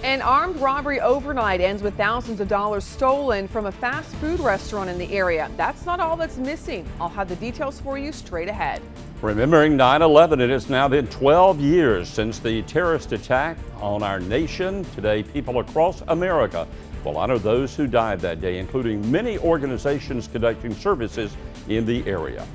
An armed robbery overnight ends with thousands of dollars stolen from a fast food restaurant in the area. That's not all that's missing. I'll have the details for you straight ahead. Remembering 9/11, it has now been 12 years since the terrorist attack on our nation. Today, people across America will honor those who died that day, including many organizations conducting services in the area.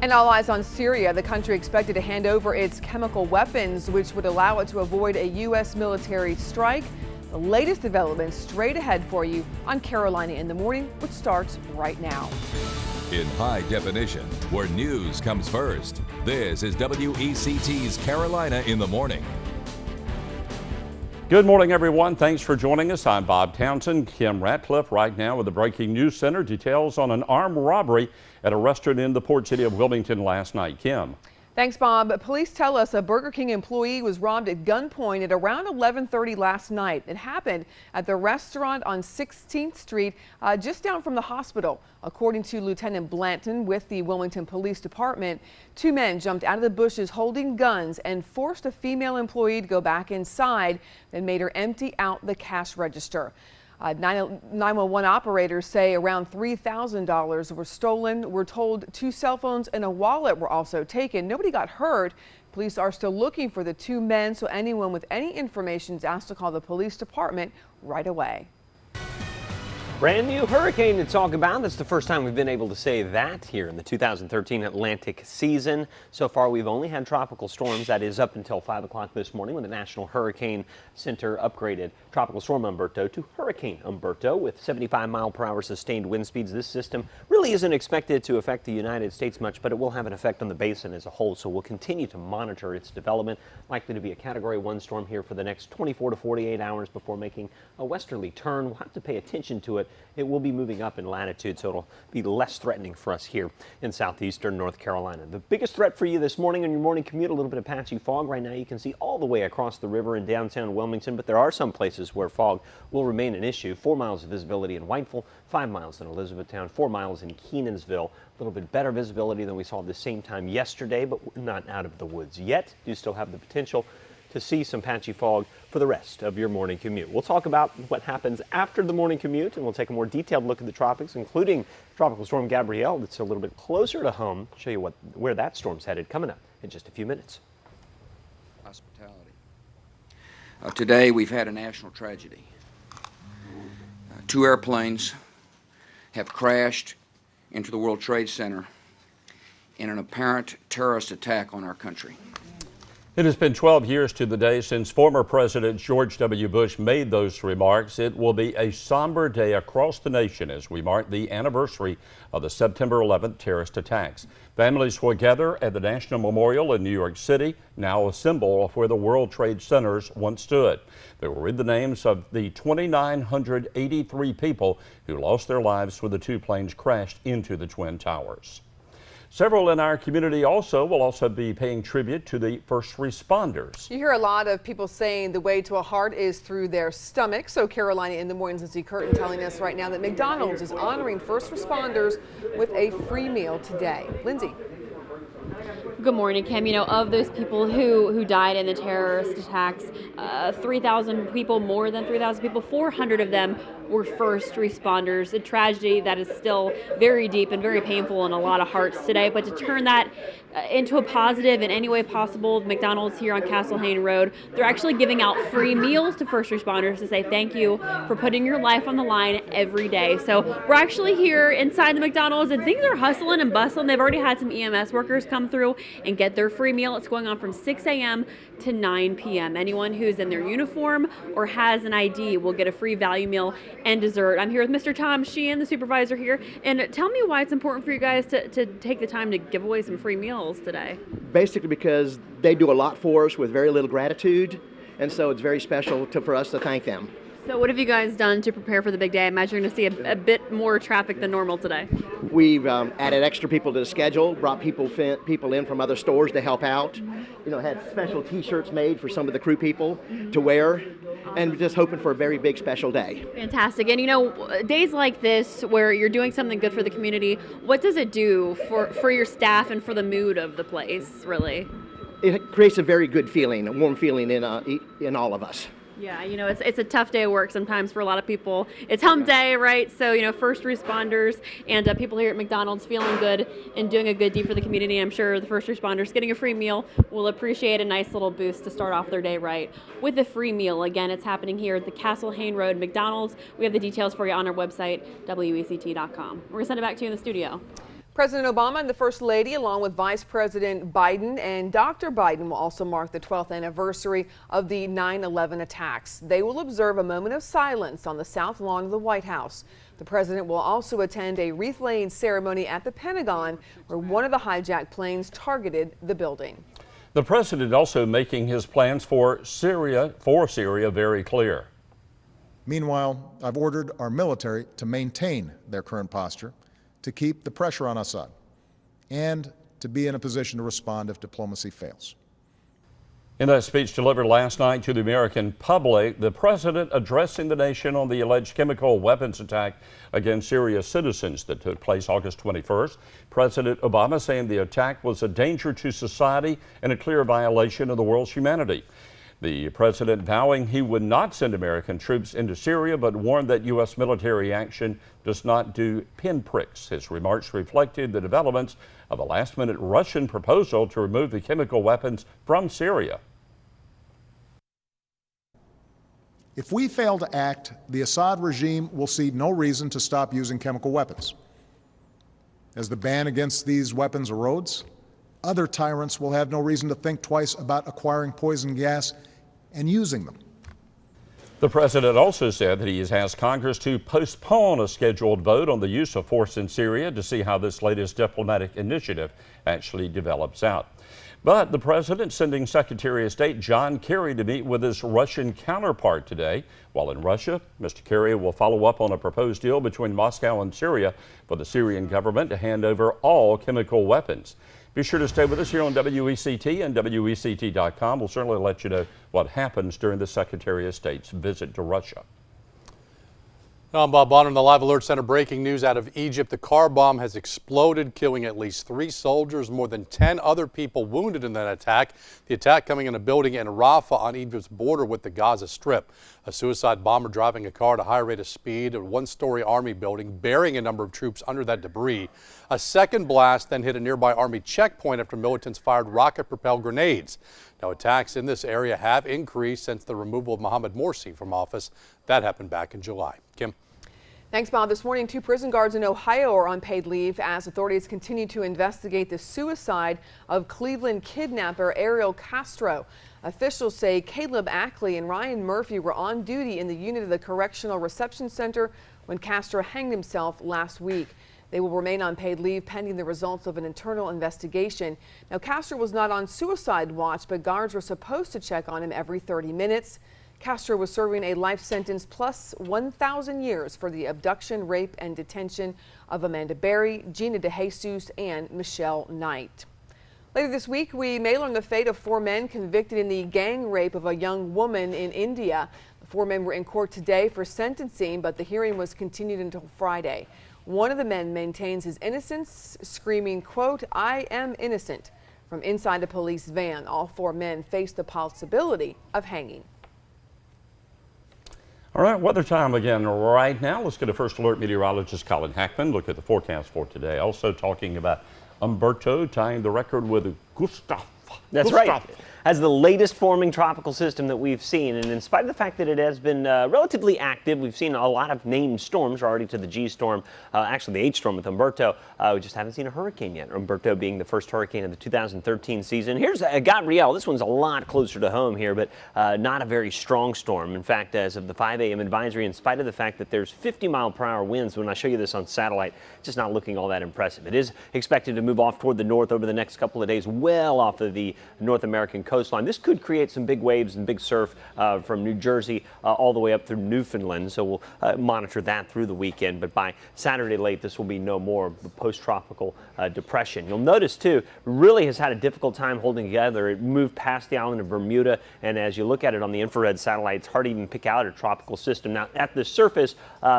And all eyes on Syria. The country expected to hand over its chemical weapons, which would allow it to avoid a U.S. military strike. The latest developments straight ahead for you on Carolina in the Morning, which starts right now. In high definition, where news comes first, this is WECT's Carolina in the Morning. Good morning, everyone. Thanks for joining us. I'm Bob Townsend. Kim Ratcliffe right now with the Breaking News Center. Details on an armed robbery at a restaurant in the port city of Wilmington last night. Kim. Thanks, Bob. Police tell us a Burger King employee was robbed at gunpoint at around 11:30 last night. It happened at the restaurant on 16th Street, just down from the hospital. According to Lieutenant Blanton with the Wilmington Police Department, two men jumped out of the bushes holding guns and forced a female employee to go back inside, then made her empty out the cash register. 911 operators say around $3,000 were stolen. We're told 2 cell phones and a wallet were also taken. Nobody got hurt. Police are still looking for the 2 men, so anyone with any information is asked to call the police department right away. Brand new hurricane to talk about. That's the first time we've been able to say that here in the 2013 Atlantic season. So far, we've only had tropical storms. That is up until 5 o'clock this morning when the National Hurricane Center upgraded Tropical Storm Umberto to Hurricane Umberto with 75-mile-per-hour sustained wind speeds. This system really isn't expected to affect the United States much, but it will have an effect on the basin as a whole. So we'll continue to monitor its development. Likely to be a Category 1 storm here for the next 24 to 48 hours before making a westerly turn. We'll have to pay attention to it. It will be moving up in latitude, so it'll be less threatening for us here in southeastern North Carolina. The biggest threat for you this morning on your morning commute, a little bit of patchy fog. Right now you can see all the way across the river in downtown Wilmington, but there are some places where fog will remain an issue. 4 miles of visibility in Whiteville, 5 miles in Elizabethtown, 4 miles in Kenansville. A little bit better visibility than we saw at the same time yesterday, but we're not out of the woods yet. You still have the potential to see some patchy fog for the rest of your morning commute. We'll talk about what happens after the morning commute, and we'll take a more detailed look at the tropics, including Tropical Storm Gabrielle that's a little bit closer to home. Show you where that storm's headed coming up in just a few minutes. Hospitality. Today we've had a national tragedy. 2 airplanes have crashed into the World Trade Center in an apparent terrorist attack on our country. It has been 12 years to the day since former President George W. Bush made those remarks. It will be a somber day across the nation as we mark the anniversary of the September 11th terrorist attacks. Families will gather at the National Memorial in New York City, now a symbol of where the World Trade Centers once stood. They will read the names of the 2,983 people who lost their lives when the 2 planes crashed into the Twin Towers. Several in our community will also be paying tribute to the first responders. You hear a lot of people saying the way to a heart is through their stomach. So Carolina in the Morning, Lindsay Curtin telling us right now that McDonald's is honoring first responders with a free meal today. Lindsay. Good morning, Kim. You know, of those people who died in the terrorist attacks, 3,000 people, more than 3,000 people, 400 of them were first responders. A tragedy that is still very deep and very painful in a lot of hearts today. But to turn that into a positive in any way possible, McDonald's here on Castle Hayne Road, they're actually giving out free meals to first responders to say thank you for putting your life on the line every day. So we're actually here inside the McDonald's and things are hustling and bustling. They've already had some EMS workers come through and get their free meal. It's going on from 6 a.m. to 9 p.m. Anyone who's in their uniform or has an ID will get a free value meal and dessert. I'm here with Mr. Tom Sheehan, the supervisor here, and tell me why it's important for you guys to take the time to give away some free meals today. Basically because they do a lot for us with very little gratitude, and so it's very special for us to thank them. So what have you guys done to prepare for the big day? I imagine you're going to see a bit more traffic than normal today. We've added extra people to the schedule, brought people in from other stores to help out. You know, had special T-shirts made for some of the crew people to wear, and we're just hoping for a very big special day. Fantastic. And you know, days like this where you're doing something good for the community, what does it do for your staff and for the mood of the place, really? It creates a very good feeling, a warm feeling in all of us. Yeah, it's a tough day of work sometimes for a lot of people. It's hump day, right? So, first responders and people here at McDonald's feeling good and doing a good deed for the community. I'm sure the first responders getting a free meal will appreciate a nice little boost to start off their day right with a free meal. Again, it's happening here at the Castle Hayne Road McDonald's. We have the details for you on our website, WECT.com. We're going to send it back to you in the studio. President Obama and the First Lady, along with Vice President Biden and Dr. Biden, will also mark the 12th anniversary of the 9/11 attacks. They will observe a moment of silence on the South Lawn of the White House. The president will also attend a wreath-laying ceremony at the Pentagon, where one of the hijacked planes targeted the building. The president also making his plans for Syria very clear. Meanwhile, I've ordered our military to maintain their current posture, to keep the pressure on Assad, and to be in a position to respond if diplomacy fails. In a speech delivered last night to the American public, the president addressing the nation on the alleged chemical weapons attack against Syria's citizens that took place August 21st. President Obama saying the attack was a danger to society and a clear violation of the world's humanity. The president vowing he would not send American troops into Syria, but warned that U.S. military action does not do pinpricks. His remarks reflected the developments of a last-minute Russian proposal to remove the chemical weapons from Syria. If we fail to act, the Assad regime will see no reason to stop using chemical weapons. As the ban against these weapons erodes, other tyrants will have no reason to think twice about acquiring poison gas and using them. The president also said that he has asked Congress to postpone a scheduled vote on the use of force in Syria to see how this latest diplomatic initiative actually develops out. But the president sending Secretary of State John Kerry to meet with his Russian counterpart today. While in Russia, Mr. Kerry will follow up on a proposed deal between Moscow and Syria for the Syrian government to hand over all chemical weapons. Be sure to stay with us here on WECT and WECT.com. We'll certainly let you know what happens during the Secretary of State's visit to Russia. I'm Bob Bonner in the Live Alert Center. Breaking news out of Egypt. The car bomb has exploded, killing at least 3 soldiers, more than 10 other people wounded in that attack. The attack coming in a building in Rafah on Egypt's border with the Gaza Strip. A suicide bomber driving a car at a high rate of speed, a one-story army building, burying a number of troops under that debris. A second blast then hit a nearby army checkpoint after militants fired rocket-propelled grenades. Now, attacks in this area have increased since the removal of Mohamed Morsi from office. That happened back in July. Kim. Thanks, Bob. This morning, 2 prison guards in Ohio are on paid leave as authorities continue to investigate the suicide of Cleveland kidnapper Ariel Castro. Officials say Caleb Ackley and Ryan Murphy were on duty in the unit of the Correctional Reception Center when Castro hanged himself last week. They will remain on paid leave pending the results of an internal investigation. Now, Castro was not on suicide watch, but guards were supposed to check on him every 30 minutes. Castro was serving a life sentence plus 1,000 years for the abduction, rape, and detention of Amanda Berry, Gina DeJesus, and Michelle Knight. Later this week, we may learn the fate of 4 men convicted in the gang rape of a young woman in India. The 4 men were in court today for sentencing, but the hearing was continued until Friday. One of the men maintains his innocence, screaming, quote, "I am innocent," from inside a police van. All 4 men face the possibility of hanging. All right, weather time again right now. Let's get a First Alert meteorologist Colin Hackman. Look at the forecast for today. Also talking about Umberto tying the record with Gustav. That's right. As the latest forming tropical system that we've seen, and in spite of the fact that it has been relatively active, we've seen a lot of named storms. We're already to the G storm, actually the H storm with Umberto. We just haven't seen a hurricane yet. Umberto being the first hurricane of the 2013 season. Here's Gabrielle. This one's a lot closer to home here, but not a very strong storm. In fact, as of the 5 a.m. advisory, in spite of the fact that there's 50-mile-per-hour winds, when I show you this on satellite, it's just not looking all that impressive. It is expected to move off toward the north over the next couple of days, well off of the North American coastline. This could create some big waves and big surf from New Jersey all the way up through Newfoundland, so we'll monitor that through the weekend. But by Saturday late, this will be no more of the post-tropical depression. You'll notice, too, really has had a difficult time holding together. It moved past the island of Bermuda, and as you look at it on the infrared satellite, it's hard to even pick out a tropical system. Now, at the surface,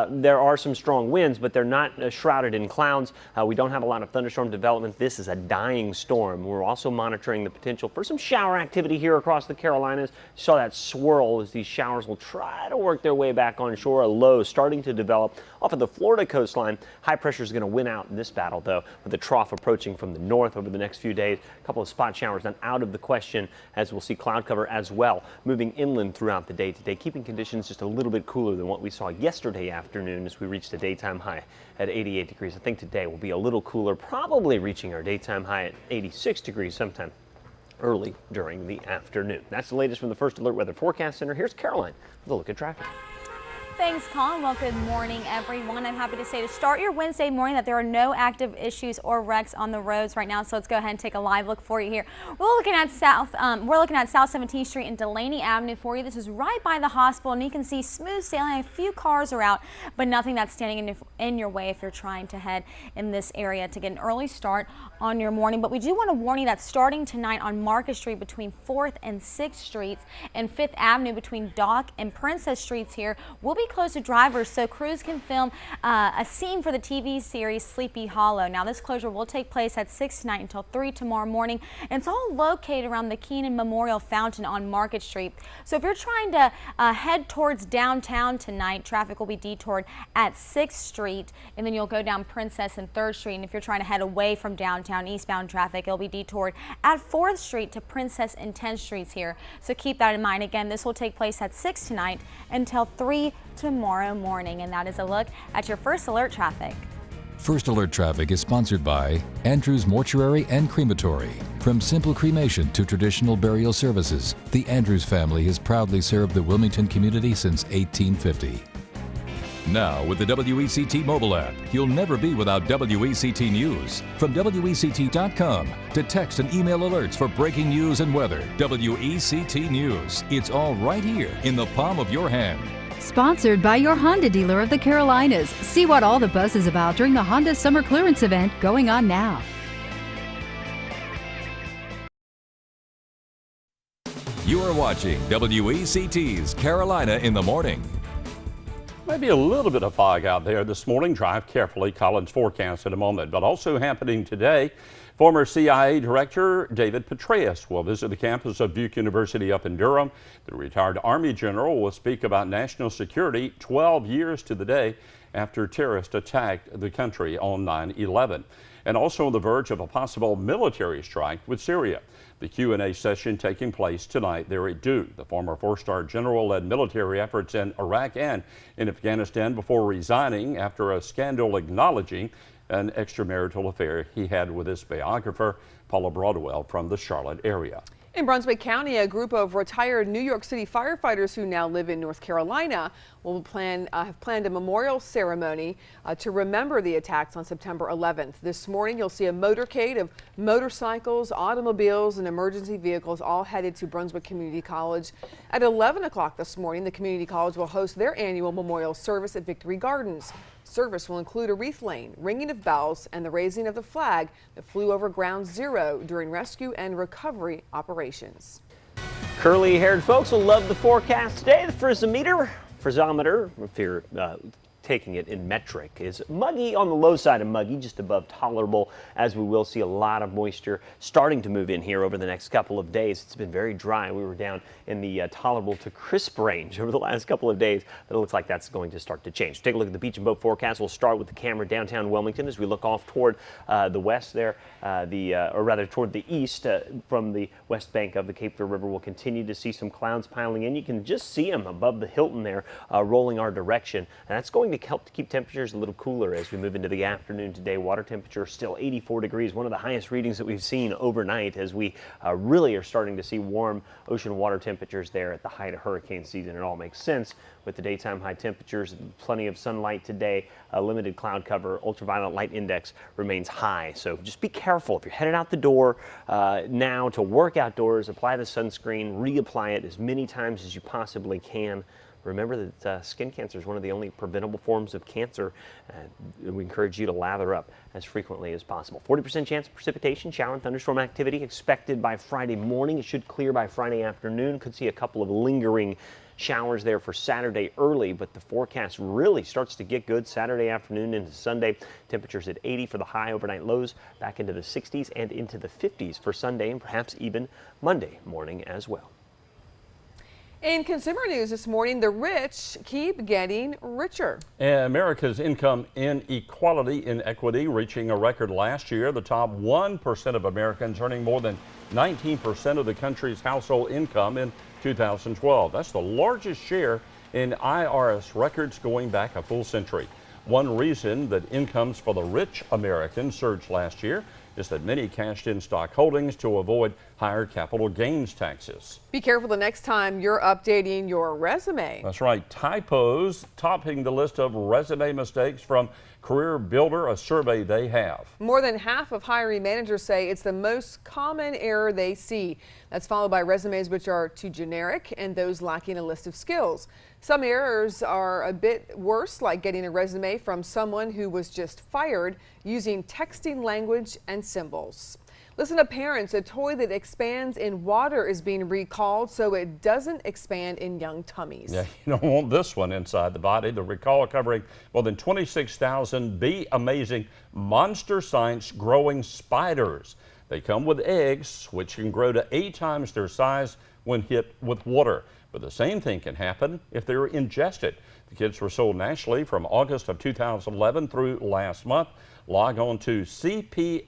there are some strong winds, but they're not shrouded in clouds. We don't have a lot of thunderstorm development. This is a dying storm. We're also monitoring the potential for some shower activity here across the Carolinas. Saw that swirl as these showers will try to work their way back on shore. A low starting to develop off of the Florida coastline. High pressure is going to win out in this battle, though, with the trough approaching from the north over the next few days. A couple of spot showers not out of the question, as we'll see cloud cover as well moving inland throughout the day today, keeping conditions just a little bit cooler than what we saw yesterday afternoon as we reached a daytime high at 88 degrees. I think today will be a little cooler, probably reaching our daytime high at 86 degrees sometime early during the afternoon. That's the latest from the First Alert Weather Forecast Center. Here's Caroline with a look at traffic. Thanks, Colin. Well, good morning, everyone. I'm happy to say to start your Wednesday morning that there are no active issues or wrecks on the roads right now. So let's go ahead and take a live look for you here. We're looking at South 17th Street and Delaney Avenue for you. This is right by the hospital, and you can see smooth sailing. A few cars are out, but nothing that's standing in your way if you're trying to head in this area to get an early start on your morning. But we do want to warn you that starting tonight on Market Street between 4th and 6th Streets and 5th Avenue between Dock and Princess Streets here will be closed to drivers so crews can film a scene for the TV series Sleepy Hollow. Now, this closure will take place at 6 tonight until 3 tomorrow morning, and it's all located around the Keenan Memorial Fountain on Market Street. So if you're trying to head towards downtown tonight, traffic will be detoured at 6th Street, and then you'll go down Princess and 3rd Street. And if you're trying to head away from downtown eastbound traffic, it'll be detoured at 4th Street to Princess and 10th Streets here. So keep that in mind. Again, this will take place at 6 tonight until 3 tomorrow morning. And that is a look at your First Alert traffic. First Alert Traffic is sponsored by Andrews Mortuary and Crematory. From simple cremation to traditional burial services, the Andrews family has proudly served the Wilmington community since 1850. Now, with the WECT mobile app, you'll never be without WECT News. From WECT.com to text and email alerts for breaking news and weather. WECT News. It's all right here in the palm of your hand. Sponsored by your Honda dealer of the Carolinas. See what all the buzz is about during the Honda Summer Clearance event going on now. You are watching WECT's Carolina in the Morning. Maybe a little bit of fog out there this morning. Drive carefully. Colin's forecast in a moment. But also happening today, former CIA Director David Petraeus will visit the campus of Duke University up in Durham. The retired Army general will speak about national security 12 years to the day after terrorists attacked the country on 9/11. And also on the verge of a possible military strike with Syria. The Q&A session taking place tonight there at Duke. The former four-star general led military efforts in Iraq and in Afghanistan before resigning after a scandal acknowledging an extramarital affair he had with his biographer, Paula Broadwell, from the Charlotte area. In Brunswick County, a group of retired New York City firefighters who now live in North Carolina will have planned a memorial ceremony to remember the attacks on September 11th. This morning, you'll see a motorcade of motorcycles, automobiles, and emergency vehicles all headed to Brunswick Community College. At 11 o'clock this morning, the Community College will host their annual memorial service at Victory Gardens. Service will include a wreath laying, ringing of bells, and the raising of the flag that flew over Ground Zero during rescue and recovery operations. Curly-haired folks will love the forecast today. The frisometer, if you're taking it in metric, is muggy, on the low side of muggy, just above tolerable, as we will see a lot of moisture starting to move in here over the next couple of days. It's been very dry. We were down in the tolerable to crisp range over the last couple of days, but it looks like that's going to start to change. Take a look at the beach and boat forecast. We'll start with the camera downtown Wilmington as we look off toward the west there, or rather toward the east from the west bank of the Cape Fear River. We'll continue to see some clouds piling in. You can just see them above the Hilton there rolling our direction, and that's going to help to keep temperatures a little cooler as we move into the afternoon today. Water temperature still 84 degrees, one of the highest readings that we've seen overnight, as we really are starting to see warm ocean water temperatures there at the height of hurricane season. It all makes sense with the daytime high temperatures, plenty of sunlight today, limited cloud cover, ultraviolet light index remains high. So just be careful if you're headed out the door now to work outdoors. Apply the sunscreen, reapply it as many times as you possibly can. Remember that skin cancer is one of the only preventable forms of cancer. We encourage you to lather up as frequently as possible. 40% chance of precipitation, shower and thunderstorm activity expected by Friday morning. It should clear by Friday afternoon. Could see a couple of lingering showers there for Saturday early, but the forecast really starts to get good Saturday afternoon into Sunday. Temperatures at 80 for the high, overnight lows back into the 60s and into the 50s for Sunday and perhaps even Monday morning as well. In consumer news this morning, the rich keep getting richer. America's income inequity reaching a record last year. The top 1% of Americans earning more than 19% of the country's household income in 2012. That's the largest share in IRS records going back a full century. One reason that incomes for the rich Americans surged last year is that many cashed in stock holdings to avoid higher capital gains taxes. Be careful the next time you're updating your resume. That's right. Typos topping the list of resume mistakes from Career Builder, a survey they have. More than half of hiring managers say it's the most common error they see. That's followed by resumes which are too generic and those lacking a list of skills. Some errors are a bit worse, like getting a resume from someone who was just fired using texting language and symbols. Listen to parents. A toy that expands in water is being recalled so it doesn't expand in young tummies. Yeah, you don't want this one inside the body. The recall covering more than 26,000 Be Amazing Monster Science growing spiders. They come with eggs, which can grow to 8 times their size when hit with water. But the same thing can happen if they're ingested. The kits were sold nationally from August of 2011 through last month. Log on to cpsc.gov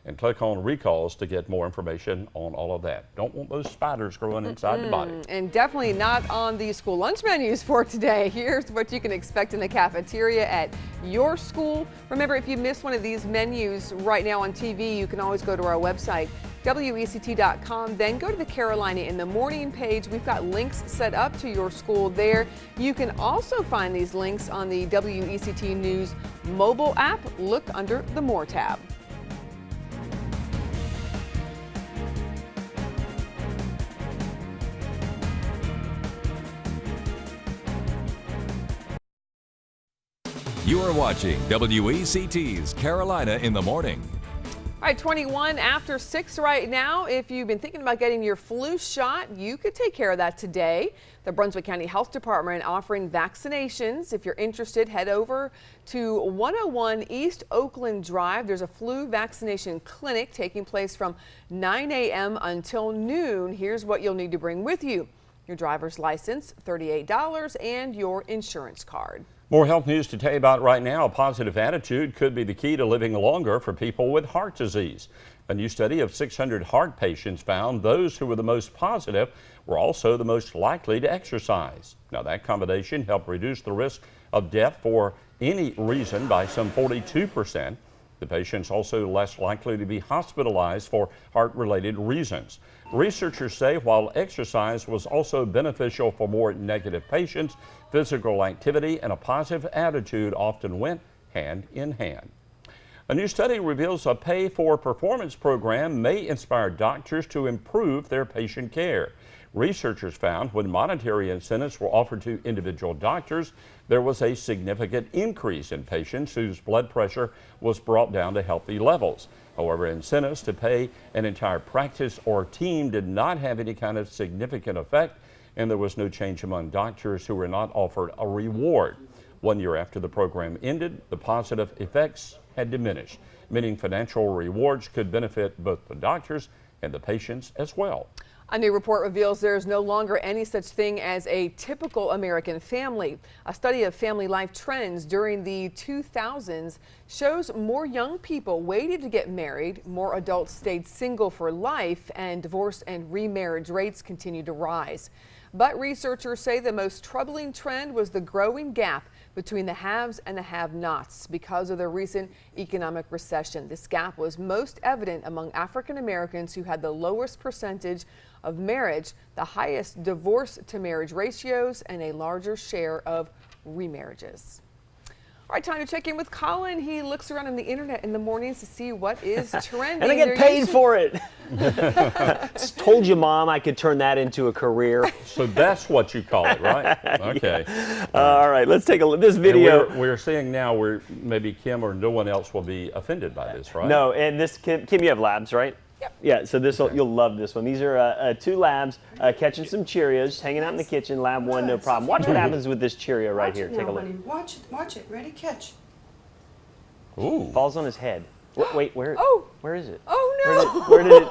and click on recalls to get more information on all of that. Don't want those spiders growing inside the body. And definitely not on the school lunch menus for today. Here's what you can expect in the cafeteria at your school. Remember, if you missed one of these menus right now on TV, you can always go to our website, WECT.com, then go to the Carolina in the Morning page. We've got links set up to your school there. You can also find these links on the WECT News mobile app. Look under the More tab. You are watching WECT's Carolina in the Morning. All right, 21 after 6 right now. If you've been thinking about getting your flu shot, you could take care of that today. The Brunswick County Health Department offering vaccinations. If you're interested, head over to 101 East Oakland Drive. There's a flu vaccination clinic taking place from 9 a.m. until noon. Here's what you'll need to bring with you: your driver's license, $38, and your insurance card. More health news to tell you about right now. A positive attitude could be the key to living longer for people with heart disease. A new study of 600 heart patients found those who were the most positive were also the most likely to exercise. Now, that combination helped reduce the risk of death for any reason by some 42%. The patients also less likely to be hospitalized for heart-related reasons. Researchers say while exercise was also beneficial for more negative patients, physical activity and a positive attitude often went hand in hand. A new study reveals a pay-for-performance program may inspire doctors to improve their patient care. Researchers found when monetary incentives were offered to individual doctors, there was a significant increase in patients whose blood pressure was brought down to healthy levels. However, incentives to pay an entire practice or team did not have any kind of significant effect, and there was no change among doctors who were not offered a reward. 1 year after the program ended, the positive effects had diminished, meaning financial rewards could benefit both the doctors and the patients as well. A new report reveals there is no longer any such thing as a typical American family. A study of family life trends during the 2000s shows more young people waited to get married, more adults stayed single for life, and divorce and remarriage rates continue to rise. But researchers say the most troubling trend was the growing gap between the haves and the have-nots because of the recent economic recession. This gap was most evident among African Americans who had the lowest percentage of marriage, the highest divorce to marriage ratios, and a larger share of remarriages. All right, time to check in with Colin. He looks around on the internet in the mornings to see what is trending. And I get paid for it. Told you, Mom, I could turn that into a career. So that's what you call it, right? Okay. Yeah. All right, let's take a look. This video. We're seeing now where maybe Kim or no one else will be offended by this, right? No, and this, Kim, you have labs, right? Yep. Yeah, so this you'll love this one. These are 2 labs catching some Cheerios, hanging out in the kitchen. Lab 1, no problem. Watch what happens with this Cheerio right here. Take a look. Watch it. Ready, catch. Ooh. Falls on his head. Wait, where? Oh. Where is it? Oh no! Where did it?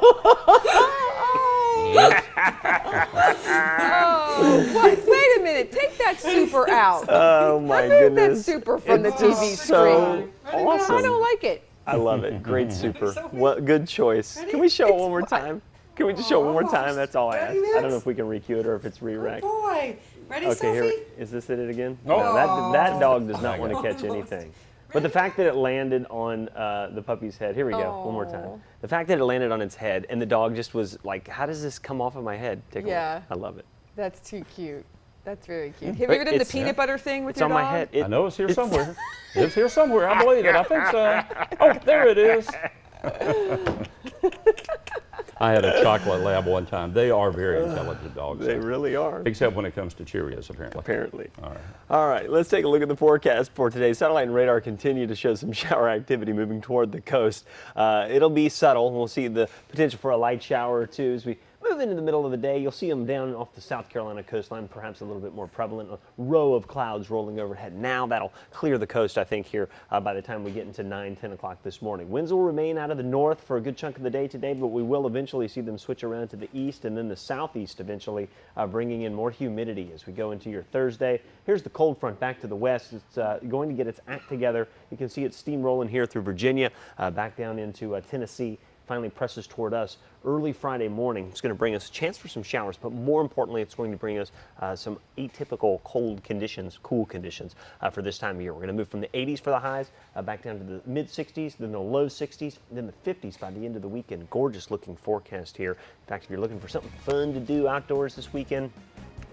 Oh, what? Wait a minute. Take that super out. Oh my Remove goodness! that super from the TV so screen. awesome. I don't like it. I love it. Great super. What good choice. Can we show it one more time? Can we just show it one more time? That's all I ask. I don't know if we can re-cue it or if it's re-rec. Oh boy. Ready, Okay, Sophie? here. Is this it again? Oh. No, that dog does not want to catch anything. But the fact that it landed on the puppy's head. Here we go. One more time. The fact that it landed on its head and the dog just was like, how does this come off of my head? Take a look. I love it. That's too cute. That's very cute. Have you ever done the peanut butter thing with It's your on dog? my head. I know it's here somewhere. It's here somewhere. I believe it. I think so. Oh, there it is. I had a chocolate lab one time. They are very intelligent dogs. They really are. Except when it comes to Cheerios, apparently. Apparently. All right. All right, let's take a look at the forecast for today. Satellite and radar continue to show some shower activity moving toward the coast. It'll be subtle. We'll see the potential for a light shower or two as we move into the middle of the day. You'll see them down off the South Carolina coastline, perhaps a little bit more prevalent. A row of clouds rolling overhead. Now that'll clear the coast, I think, here by the time we get into 9, 10 o'clock this morning. Winds will remain out of the north for a good chunk of the day today, but we will eventually see them switch around to the east and then the southeast eventually, bringing in more humidity as we go into your Thursday. Here's the cold front back to the west. It's going to get its act together. You can see it steamrolling here through Virginia, back down into Tennessee. Finally presses toward us early Friday morning. It's going to bring us a chance for some showers, but more importantly, it's going to bring us some atypical cold conditions, cool conditions for this time of year. We're going to move from the 80s for the highs back down to the mid-60s, then the low 60s, then the 50s by the end of the weekend. Gorgeous looking forecast here. In fact, if you're looking for something fun to do outdoors this weekend,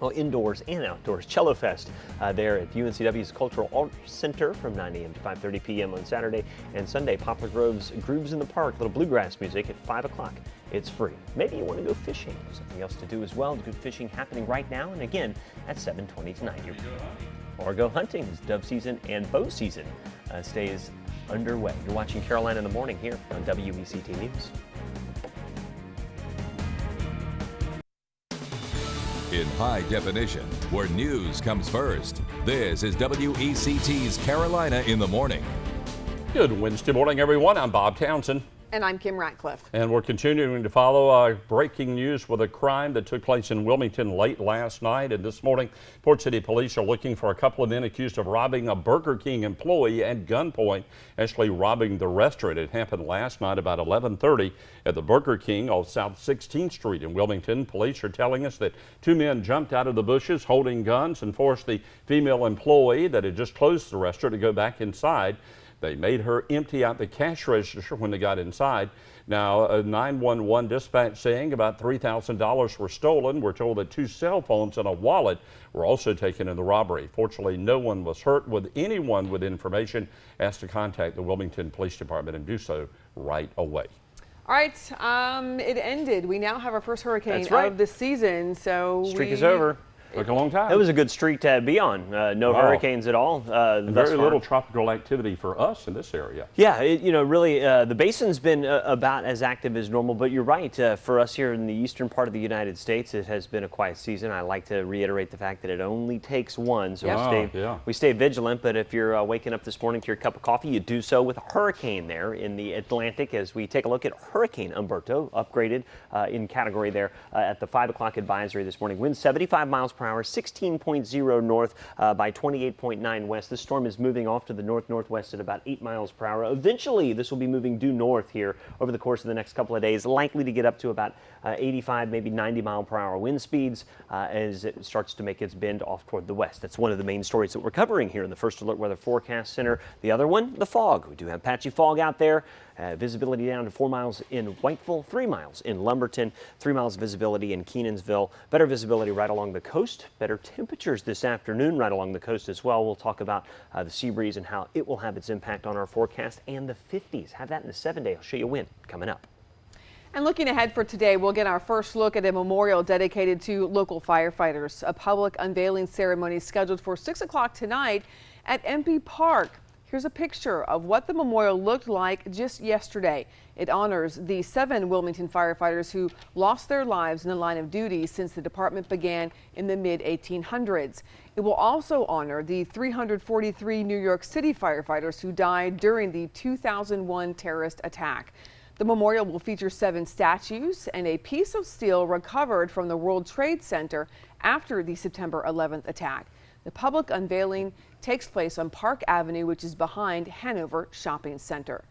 well, indoors and outdoors, Cello Fest there at UNCW's Cultural Arts Center from 9 a.m. to 5:30 p.m. on Saturday and Sunday. Poplar Grove's Grooves in the Park, little bluegrass music at 5 o'clock. It's free. Maybe you want to go fishing. Something else to do as well. Good fishing happening right now and again at 7:20 tonight. Or go hunting as dove season and bow season stays underway. You're watching Carolina in the Morning here on WECT News. In high definition, where news comes first. This is WECT's Carolina in the Morning. Good Wednesday morning, everyone. I'm Bob Townsend. And I'm Kim Ratcliffe. And we're continuing to follow breaking news with a crime that took place in Wilmington late last night. And this morning, Port City police are looking for a couple of men accused of robbing a Burger King employee at gunpoint, actually robbing the restaurant. It happened last night about 11:30 at the Burger King on South 16th Street in Wilmington. Police are telling us that 2 men jumped out of the bushes holding guns and forced the female employee that had just closed the restaurant to go back inside. They made her empty out the cash register when they got inside. Now, a 911 dispatch saying about $3,000 were stolen. We're told that 2 cell phones and a wallet were also taken in the robbery. Fortunately, no one was hurt. With anyone with information asked to contact the Wilmington Police Department and do so right away. All right, it ended. We now have our first hurricane That's right. of the season. So Streak is over. Took a long time. It was a good streak to be on. No hurricanes at all. Very little tropical activity for us in this area. Yeah, really, the basin's been about as active as normal, but you're right. For us here in the eastern part of the United States, it has been a quiet season. I like to reiterate the fact that it only takes one, so we stay vigilant. But if you're waking up this morning to your cup of coffee, you do so with a hurricane there in the Atlantic as we take a look at Hurricane Umberto, upgraded in category there at the 5 o'clock advisory this morning. Winds 75 miles per hour, 16.0 north by 28.9 west. This storm is moving off to the north-northwest at about 8 miles per hour. Eventually, this will be moving due north here over the course of the next couple of days, likely to get up to about 85, maybe 90 mile per hour wind speeds as it starts to make its bend off toward the west. That's one of the main stories that we're covering here in the First Alert Weather Forecast Center. The other one, the fog. We do have patchy fog out there. Visibility down to 4 miles in Whiteville, 3 miles in Lumberton, 3 miles visibility in Kenansville. Better visibility right along the coast coast. Better temperatures this afternoon right along the coast as well. We'll talk about the sea breeze and how it will have its impact on our forecast, and the 50s. Have that in the 7-day. I'll show you when coming up. And looking ahead for today, we'll get our first look at a memorial dedicated to local firefighters. A public unveiling ceremony scheduled for 6 o'clock tonight at MP Park. Here's a picture of what the memorial looked like just yesterday. It honors the 7 Wilmington firefighters who lost their lives in the line of duty since the department began in the mid-1800s. It will also honor the 343 New York City firefighters who died during the 2001 terrorist attack. The memorial will feature 7 statues and a piece of steel recovered from the World Trade Center after the September 11th attack. The public unveiling takes place on Park Avenue, which is behind Hanover Shopping Center.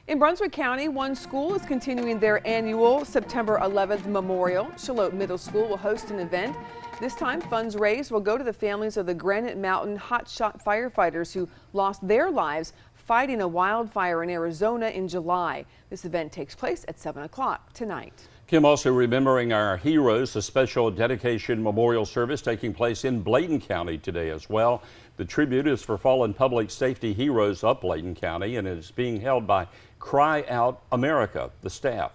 In Brunswick County, one school is continuing their annual September 11th memorial. Shallotte Middle School will host an event. This time, funds raised will go to the families of the Granite Mountain hotshot firefighters who lost their lives fighting a wildfire in Arizona in July. This event takes place at 7 o'clock tonight. Kim, also remembering our heroes, a special dedication memorial service taking place in Bladen County today as well. The tribute is for fallen public safety heroes of Bladen County and is being held by Cry Out America, the staff.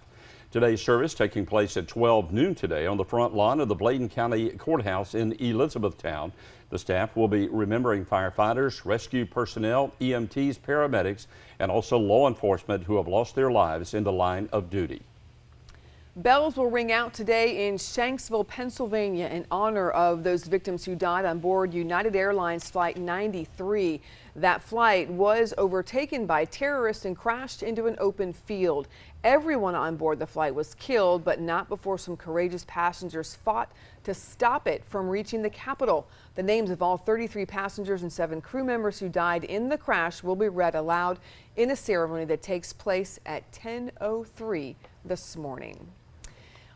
Today's service taking place at 12 noon today on the front lawn of the Bladen County Courthouse in Elizabethtown. The staff will be remembering firefighters, rescue personnel, EMTs, paramedics, and also law enforcement who have lost their lives in the line of duty. Bells will ring out today in Shanksville, Pennsylvania in honor of those victims who died on board United Airlines Flight 93. That flight was overtaken by terrorists and crashed into an open field. Everyone on board the flight was killed, but not before some courageous passengers fought to stop it from reaching the Capitol. The names of all 33 passengers and 7 crew members who died in the crash will be read aloud in a ceremony that takes place at 10:03 this morning.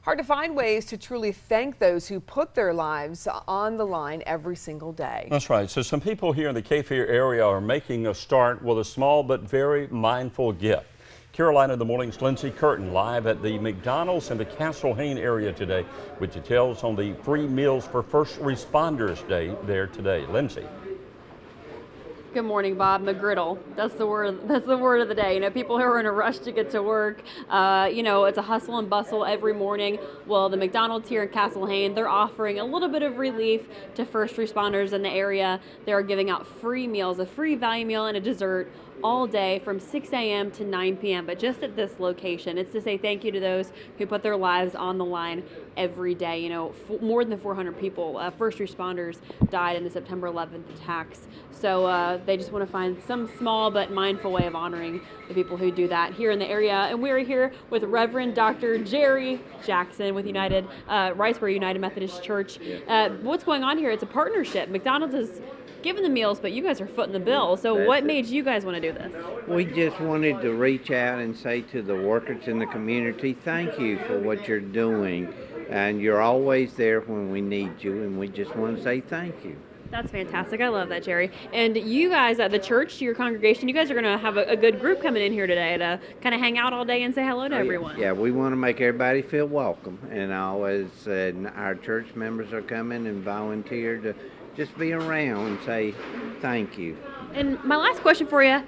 Hard to find ways to truly thank those who put their lives on the line every single day. That's right. So some people here in the Cape Fear area are making a start with a small but very mindful gift. Carolina in the Morning's Lindsay Curtin live at the McDonald's in the Castle Hayne area today with details on the free meals for First Responders Day there today. Lindsay. Good morning, Bob. McGriddle. That's the word. That's the word of the day. You know, people who are in a rush to get to work. You know, it's a hustle and bustle every morning. Well, the McDonald's here in Castle Hayne, they're offering a little bit of relief to first responders in the area. They are giving out free meals, a free value meal and a dessert all day from 6 a.m. to 9 p.m. But just at this location, it's to say thank you to those who put their lives on the line every day. You know, more than 400 people, first responders, died in the September 11th attacks. So they just want to find some small but mindful way of honoring the people who do that here in the area. And we're here with Reverend Dr. Jerry Jackson with Riceboro United Methodist Church. What's going on here? It's a partnership. McDonald's is giving the meals, but you guys are footing the bill. So what made you guys want to do this? We just wanted to reach out and say to the workers in the community, thank you for what you're doing. And you're always there when we need you, and we just want to say thank you. That's fantastic. I love that, Jerry. And you guys at the church, your congregation, you guys are going to have a good group coming in here today to kind of hang out all day and say hello to everyone. Yeah, we want to make everybody feel welcome. And I always said our church members are coming and volunteer to just be around and say thank you. And my last question for you,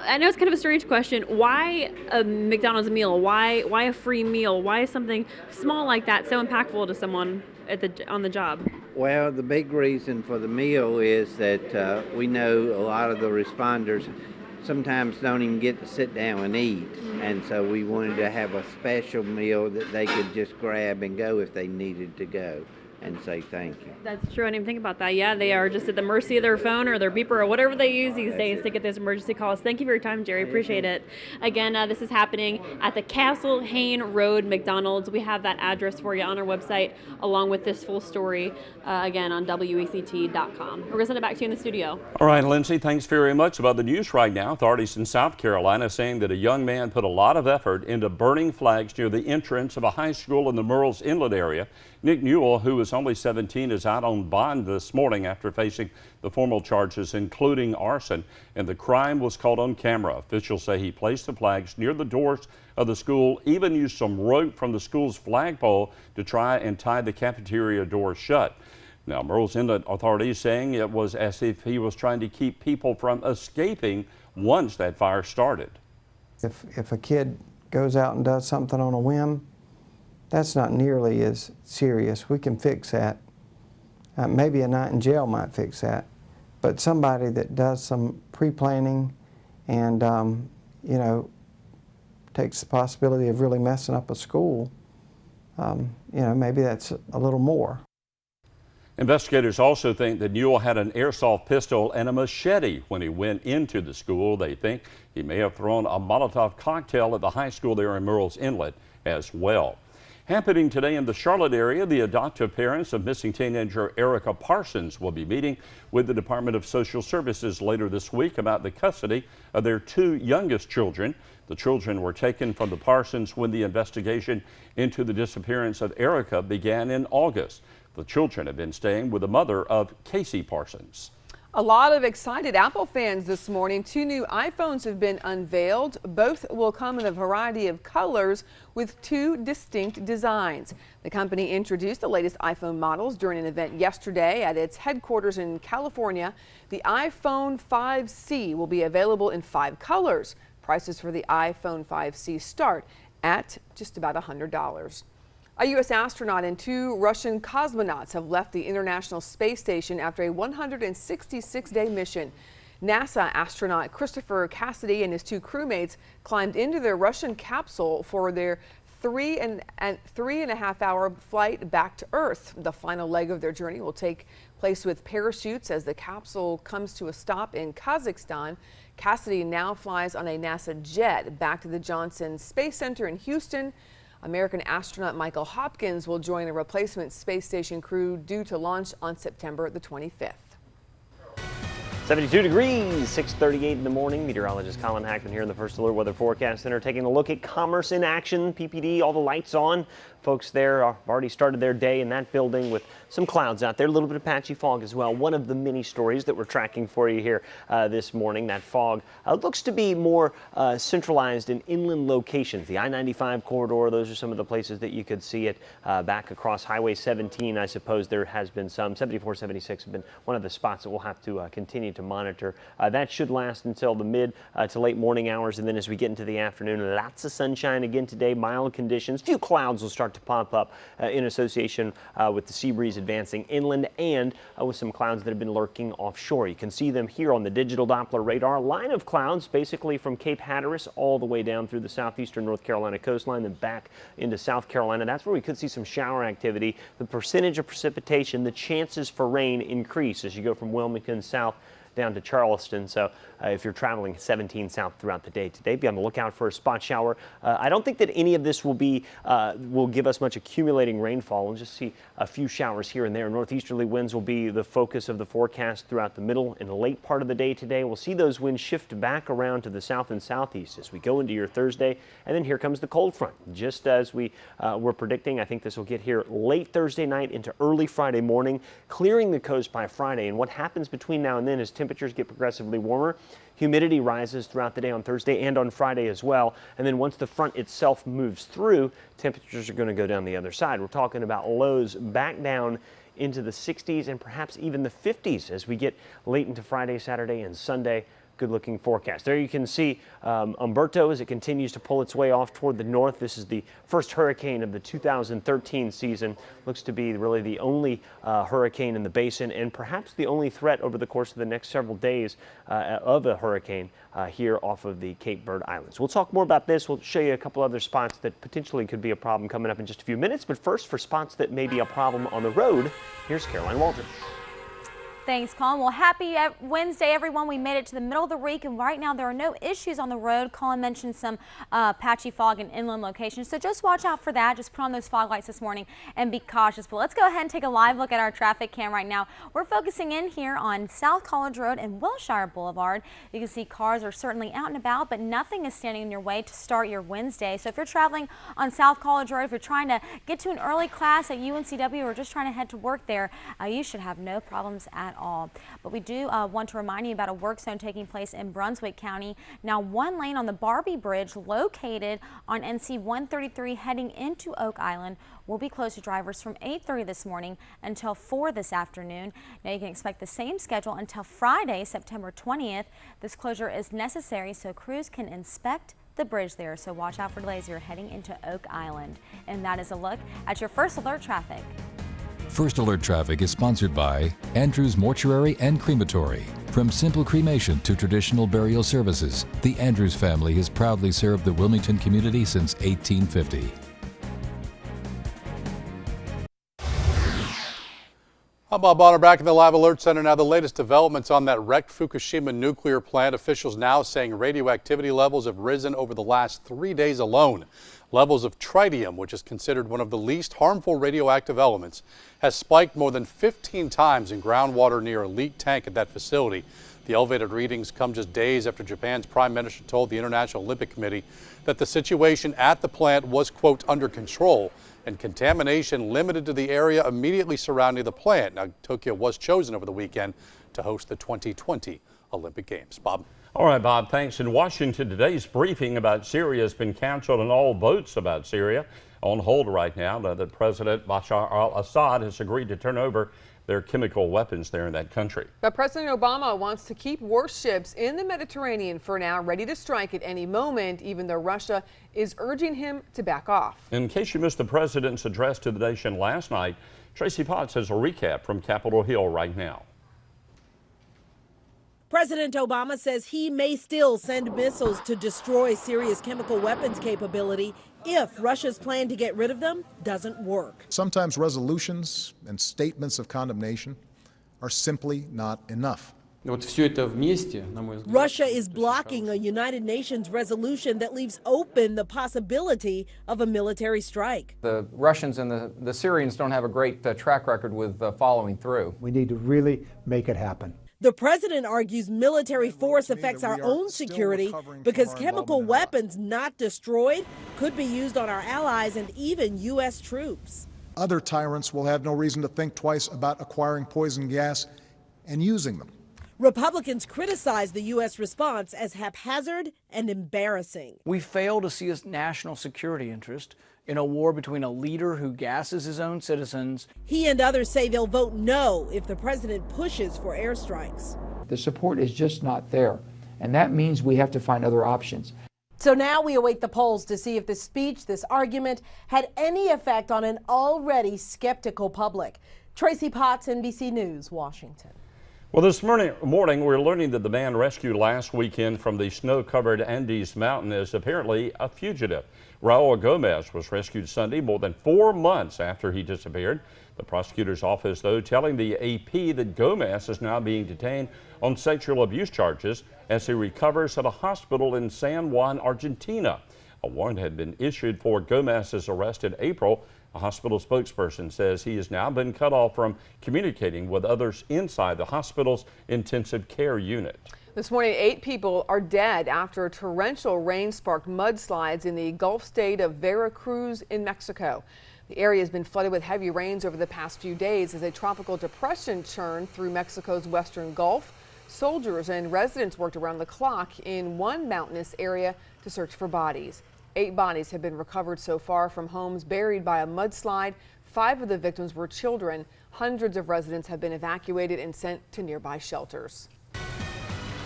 I know it's kind of a strange question. Why a McDonald's meal? Why a free meal? Why is something small like that so impactful to someone on the job? Well, the big reason for the meal is that we know a lot of the responders sometimes don't even get to sit down and eat. And so we wanted to have a special meal that they could just grab and go if they needed to go, and say thank you. That's true. I didn't even think about that. Yeah, they are just at the mercy of their phone or their beeper or whatever they use these days to get those emergency calls. Thank you for your time, Jerry. Appreciate it. Again, this is happening at the Castle Hayne Road McDonald's. We have that address for you on our website along with this full story, again, on WECT.com. We're going to send it back to you in the studio. All right, Lindsay, thanks very much. About the news right now, authorities in South Carolina saying that a young man put a lot of effort into burning flags near the entrance of a high school in the Murrells Inlet area. Nick Newell, who is only 17, is out on bond this morning after facing the formal charges, including arson, and the crime was caught on camera. Officials say he placed the flags near the doors of the school, even used some rope from the school's flagpole to try and tie the cafeteria door shut. Now, Murrells Inlet authorities saying it was as if he was trying to keep people from escaping once that fire started. If a kid goes out and does something on a whim, that's not nearly as serious. We can fix that. Maybe a night in jail might fix that. But somebody that does some pre-planning and, you know, takes the possibility of really messing up a school, you know, maybe that's a little more. Investigators also think that Newell had an airsoft pistol and a machete when he went into the school. They think he may have thrown a Molotov cocktail at the high school there in Murrells Inlet as well. Happening today in the Charlotte area, the adoptive parents of missing teenager Erica Parsons will be meeting with the Department of Social Services later this week about the custody of their two youngest children. The children were taken from the Parsons when the investigation into the disappearance of Erica began in August. The children have been staying with the mother of Casey Parsons. A lot of excited Apple fans this morning. Two new iPhones have been unveiled. Both will come in a variety of colors with two distinct designs. The company introduced the latest iPhone models during an event yesterday at its headquarters in California. The iPhone 5C will be available in 5 colors. Prices for the iPhone 5C start at just about $100. A U.S. astronaut and 2 Russian cosmonauts have left the International Space Station after a 166-day mission. NASA astronaut Christopher Cassidy and his 2 crewmates climbed into their Russian capsule for their 3.5-hour flight back to Earth. The final leg of their journey will take place with parachutes as the capsule comes to a stop in Kazakhstan. Cassidy now flies on a NASA jet back to the Johnson Space Center in Houston. American astronaut Michael Hopkins will join a replacement space station crew due to launch on September the 25th. 72 degrees, 6:38 in the morning. Meteorologist Colin Hackman here in the First Alert Weather Forecast Center taking a look at commerce in action. PPD, all the lights on. Folks there have already started their day in that building with some clouds out there, a little bit of patchy fog as well. One of the many stories that we're tracking for you here this morning. That fog looks to be more centralized in inland locations. The I-95 corridor, those are some of the places that you could see it back across Highway 17. I suppose there has been some. 74, 76 have been one of the spots that we'll have to continue to monitor. That should last until the mid to late morning hours, and then as we get into the afternoon, lots of sunshine again today, mild conditions. Few clouds will start to pop up in association with the sea breeze advancing inland and with some clouds that have been lurking offshore. You can see them here on the digital Doppler radar. Line of clouds basically from Cape Hatteras all the way down through the southeastern North Carolina coastline, then back into South Carolina. That's where we could see some shower activity. The percentage of precipitation, the chances for rain increase as you go from Wilmington south down to Charleston. So if you're traveling 17 south throughout the day today, be on the lookout for a spot shower. I don't think that any of this will give us much accumulating rainfall. We'll just see a few showers here and there. Northeasterly winds will be the focus of the forecast throughout the middle and late part of the day today. We'll see those winds shift back around to the south and southeast as we go into your Thursday. And then here comes the cold front. Just as we were predicting, I think this will get here late Thursday night into early Friday morning, clearing the coast by Friday. And what happens between now and then is temperatures get progressively warmer. Humidity rises throughout the day on Thursday and on Friday as well. And then once the front itself moves through, temperatures are going to go down the other side. We're talking about lows back down into the 60s and perhaps even the 50s as we get late into Friday, Saturday, and Sunday. Good looking forecast. There you can see Umberto as it continues to pull its way off toward the north. This is the first hurricane of the 2013 season. Looks to be really the only hurricane in the basin and perhaps the only threat over the course of the next several days of a hurricane here off of the Cape Verde Islands. We'll talk more about this. We'll show you a couple other spots that potentially could be a problem coming up in just a few minutes. But first, for spots that may be a problem on the road, here's Caroline Walters. Thanks, Colin. Well, happy Wednesday, everyone. We made it to the middle of the week, and right now there are no issues on the road. Colin mentioned some patchy fog in inland locations, so just watch out for that. Just put on those fog lights this morning and be cautious. But let's go ahead and take a live look at our traffic cam right now. We're focusing in here on South College Road and Wilshire Boulevard. You can see cars are certainly out and about, but nothing is standing in your way to start your Wednesday. So if you're traveling on South College Road, if you're trying to get to an early class at UNCW or just trying to head to work there, you should have no problems at at all. But we do want to remind you about a work zone taking place in Brunswick County. Now, one lane on the Barbie Bridge located on NC 133 heading into Oak Island will be closed to drivers from 8:30 this morning until 4 this afternoon. Now, you can expect the same schedule until Friday, September 20th. This closure is necessary so crews can inspect the bridge there, so watch out for delays. You're heading into Oak Island. And that is a look at your First Alert traffic. First Alert Traffic is sponsored by Andrews Mortuary and Crematory. From simple cremation to traditional burial services, the Andrews family has proudly served the Wilmington community since 1850. I'm Bob Bonner back in the Live Alert Center. Now, the latest developments on that wrecked Fukushima nuclear plant. Officials now saying radioactivity levels have risen over the last 3 days alone. Levels of tritium, which is considered one of the least harmful radioactive elements, has spiked more than 15 times in groundwater near a leak tank at that facility. The elevated readings come just days after Japan's Prime Minister told the International Olympic Committee that the situation at the plant was, quote, under control and contamination limited to the area immediately surrounding the plant. Now, Tokyo was chosen over the weekend to host the 2020 Olympic Games. Bob. All right, Bob, thanks. In Washington, today's briefing about Syria has been canceled and all votes about Syria on hold right now. Now that President Bashar al-Assad has agreed to turn over their chemical weapons there in that country. But President Obama wants to keep warships in the Mediterranean for now, ready to strike at any moment, even though Russia is urging him to back off. In case you missed the president's address to the nation last night, Tracy Potts has a recap from Capitol Hill right now. President Obama says he may still send missiles to destroy Syria's chemical weapons capability if Russia's plan to get rid of them doesn't work. Sometimes resolutions and statements of condemnation are simply not enough. Russia is blocking a United Nations resolution that leaves open the possibility of a military strike. The Russians and the Syrians don't have a great track record with following through. We need to really make it happen. The president argues military force affects our own security because chemical weapons not destroyed could be used on our allies and even U.S. troops. Other tyrants will have no reason to think twice about acquiring poison gas and using them. Republicans criticize the U.S. response as haphazard and embarrassing. We fail to see a national security interest in a war between a leader who gasses his own citizens. He and others say they'll vote no if the president pushes for airstrikes. The support is just not there, and that means we have to find other options. So now we await the polls to see if this speech, this argument, had any effect on an already skeptical public. Tracy Potts, NBC News, Washington. Well, this morning we're learning that the man rescued last weekend from the snow-covered Andes Mountain is apparently a fugitive. Raul Gomez was rescued Sunday, more than 4 months after he disappeared. The prosecutor's office, though, telling the AP that Gomez is now being detained on sexual abuse charges as he recovers at a hospital in San Juan, Argentina. A warrant had been issued for Gomez's arrest in April. A hospital spokesperson says he has now been cut off from communicating with others inside the hospital's intensive care unit. This morning, 8 people are dead after torrential rain sparked mudslides in the Gulf state of Veracruz in Mexico. The area has been flooded with heavy rains over the past few days as a tropical depression churned through Mexico's western Gulf. Soldiers and residents worked around the clock in one mountainous area to search for bodies. 8 bodies have been recovered so far from homes buried by a mudslide. 5 of the victims were children. Hundreds of residents have been evacuated and sent to nearby shelters.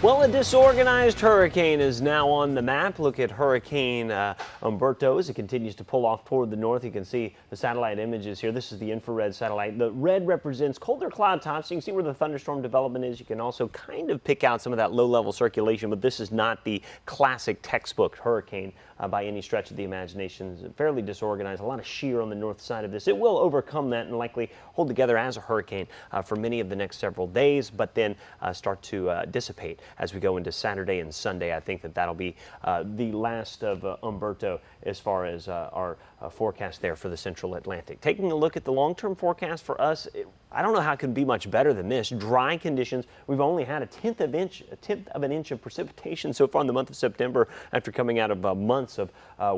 Well, a disorganized hurricane is now on the map. Look at Hurricane Umberto as it continues to pull off toward the north. You can see the satellite images here. This is the infrared satellite. The red represents colder cloud tops. You can see where the thunderstorm development is. You can also kind of pick out some of that low-level circulation, but this is not the classic textbook hurricane by any stretch of the imagination. It's fairly disorganized. A lot of shear on the north side of this. It will overcome that and likely hold together as a hurricane for many of the next several days, but then start to dissipate as we go into Saturday and Sunday. I think that that'll be the last of Umberto as far as our forecast there for the Central Atlantic. Taking a look at the long-term forecast for us, I don't know how it can be much better than this. Dry conditions. We've only had a tenth of an inch of precipitation so far in the month of September after coming out of months of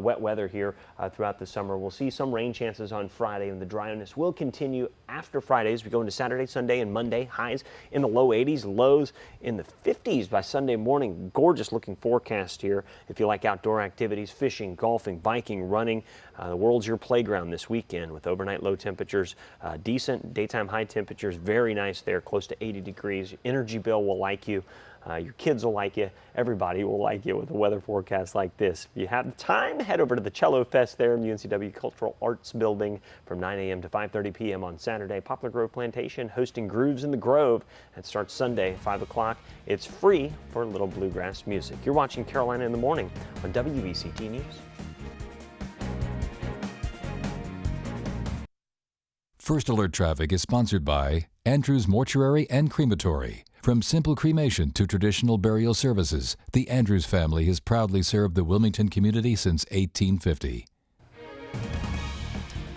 wet weather here throughout the summer. We'll see some rain chances on Friday, and the dryness will continue after Friday as we go into Saturday, Sunday, and Monday. Highs in the low 80s, lows in the 50s by Sunday morning. Gorgeous looking forecast here if you like outdoor activities, fishing, golfing, biking, running. The world's your playground this weekend with overnight low temperatures, decent daytime high temperatures, very nice there, close to 80 degrees. Energy bill will like you. Your kids will like you. Everybody will like you with a weather forecast like this. If you have time, head over to the Cello Fest there in the UNCW Cultural Arts Building from 9 a.m. to 5:30 p.m. on Saturday. Poplar Grove Plantation hosting Grooves in the Grove. It starts Sunday, 5 o'clock. It's free for a little bluegrass music. You're watching Carolina in the Morning on WECT News. First Alert Traffic is sponsored by Andrews Mortuary and Crematory. From simple cremation to traditional burial services, the Andrews family has proudly served the Wilmington community since 1850.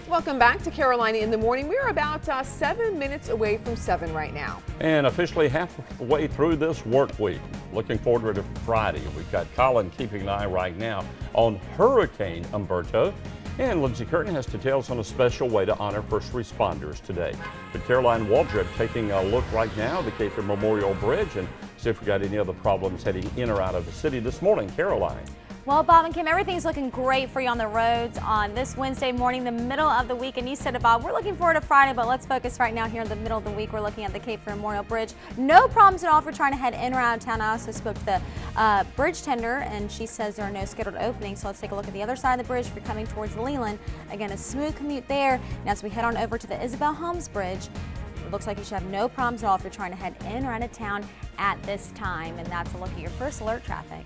Welcome back to Carolina in the Morning. We're about 7 minutes away from 7 right now. And officially halfway through this work week. Looking forward to Friday. We've got Colin keeping an eye right now on Hurricane Umberto. And Lindsay Curtin has details on a special way to honor first responders today. But Caroline Waldrop taking a look right now at the Cape Fear Memorial Bridge and see if we got any other problems heading in or out of the city this morning. Caroline. Well, Bob and Kim, everything's looking great for you on the roads on this Wednesday morning, the middle of the week. And you said it, Bob, we're looking forward to Friday, but let's focus right now here in the middle of the week. We're looking at the Cape Fear Memorial Bridge. No problems at all for trying to head in or out of town. I also spoke to the bridge tender, and she says there are no scheduled openings. So let's take a look at the other side of the bridge if you're coming towards Leland. Again, a smooth commute there. And as we head on over to the Isabel Holmes Bridge, it looks like you should have no problems at all if you're trying to head in or out of town at this time. And that's a look at your First Alert traffic.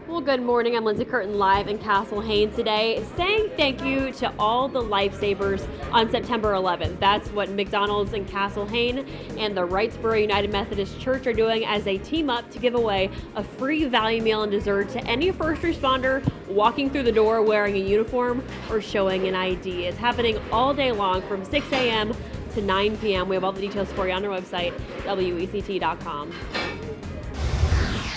Well, good morning. I'm Lindsay Curtin live in Castle Hayne today, saying thank you to all the lifesavers on September 11th. That's what McDonald's in Castle Hayne and the Wrightsboro United Methodist Church are doing as they team up to give away a free value meal and dessert to any first responder walking through the door wearing a uniform or showing an ID. It's happening all day long from 6 a.m. to 9 p.m. We have all the details for you on our website, WECT.com.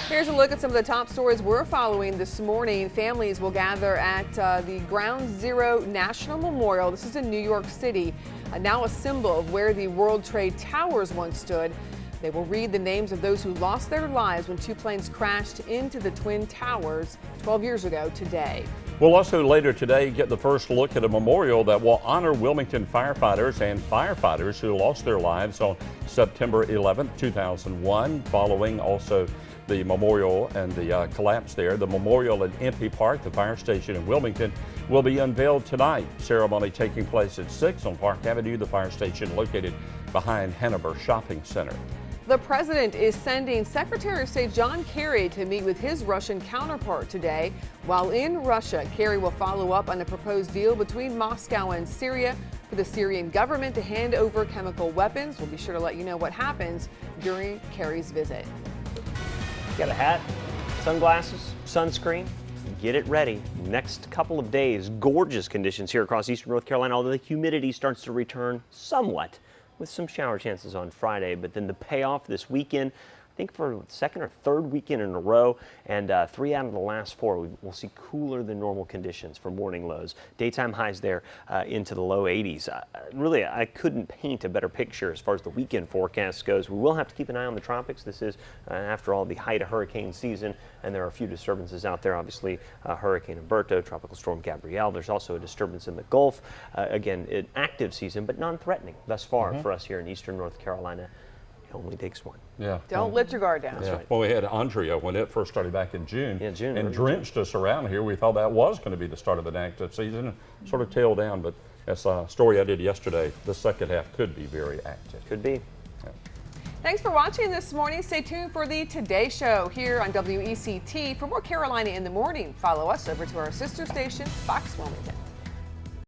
Here's a look at some of the top stories we're following this morning. Families will gather at the Ground Zero National Memorial. This is in New York City, now a symbol of where the World Trade Towers once stood. They will read the names of those who lost their lives when two planes crashed into the Twin Towers 12 years ago today. We'll also later today get the first look at a memorial that will honor Wilmington firefighters and firefighters who lost their lives on September 11th, 2001, following also the memorial and the collapse there. The memorial at Impey Park, the fire station in Wilmington, will be unveiled tonight. Ceremony taking place at 6 on Park Avenue, the fire station located behind Hanover Shopping Center. The president is sending Secretary of State John Kerry to meet with his Russian counterpart today. While in Russia, Kerry will follow up on the proposed deal between Moscow and Syria for the Syrian government to hand over chemical weapons. We'll be sure to let you know what happens during Kerry's visit. Got a hat, sunglasses, sunscreen, get it ready. Next couple of days, gorgeous conditions here across eastern North Carolina, although the humidity starts to return somewhat with some shower chances on Friday. But then the payoff this weekend, I think for second or third weekend in a row, and 3 out of the last 4, we'll see cooler than normal conditions for morning lows. Daytime highs there into the low 80s. Really, I couldn't paint a better picture as far as the weekend forecast goes. We will have to keep an eye on the tropics. This is, after all, the height of hurricane season, and there are a few disturbances out there. Obviously, Hurricane Umberto, Tropical Storm Gabrielle. There's also a disturbance in the Gulf. Again, an active season, but non-threatening thus far for us here in eastern North Carolina. It only takes one. Yeah. Don't let your guard down. That's right. Well, we had Andrea when it first started back in June. Yeah, June. And drenched us around here. We thought that was going to be the start of an active season. Sort of tailed down, but that's a story I did yesterday. The second half could be very active. Could be. Yeah. Thanks for watching this morning. Stay tuned for the Today Show here on WECT. For more Carolina in the Morning, follow us over to our sister station, Fox Wilmington.